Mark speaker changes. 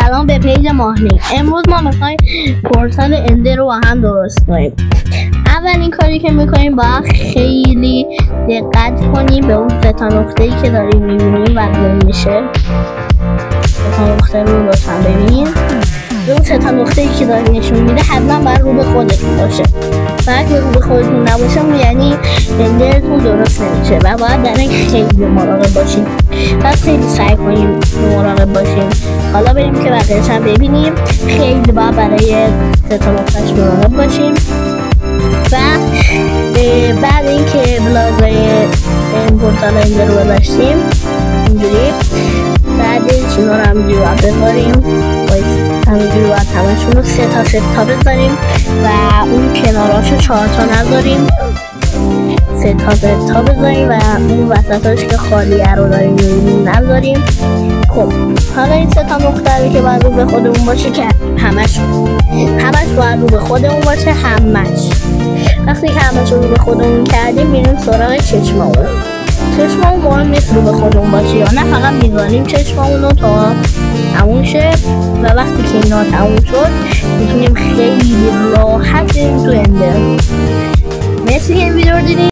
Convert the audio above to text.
Speaker 1: سلام به پیج ماهلینک. امروز ما میخوایم پورتال اندر رو هم درست کنیم. اولین کاری که میکنیم باید خیلی دقت کنیم به اون سه تا نقطه‌ای که داریم میبینیم و گم میشه. سه تا نقطه رو لطفا ببینید. اون سه تا نقطه‌ای که داریم نشون میده حتما باید رو به خودتون باشه. اگه رو به خودتون نباشه یعنی اندرتون درست نمیشه و باید در این خیلی مراقب باشیم. پس خیلی سعی کنیم مراقب باشیم. حالا بریم که بقیه‌اش هم ببینیم. خیلی باید برای سه تا نقطه‌اش مراقب باشیم و بعد اینکه بلاگ‌های این پورتال اندر رو بباشتیم اینجوری بعدش اینا رو همینجوری باید بذاریم. همینجوری باید همشون رو سه تا بذاریم و اون کناراشو 4 تا نذاریم، 3 تا بذاریم و اون وسطاش که خالیه رو داریم نذاریم. خب حالا این 3 تا نقطه که باید رو به خودمون باشه که همش باید رو به خودمون باشه. همش وقتی که همش رو به خودمون کردیم میریم سراغ چشممون مهم نیست رو به خودمون باشه یا نه، فقط میذاریم چشممون رو تا تموم شه و وقتی که اینا تموم شد میتونیم خیلی راحت بریم تو اندر. مرسی که این ویدیو رو دیدید.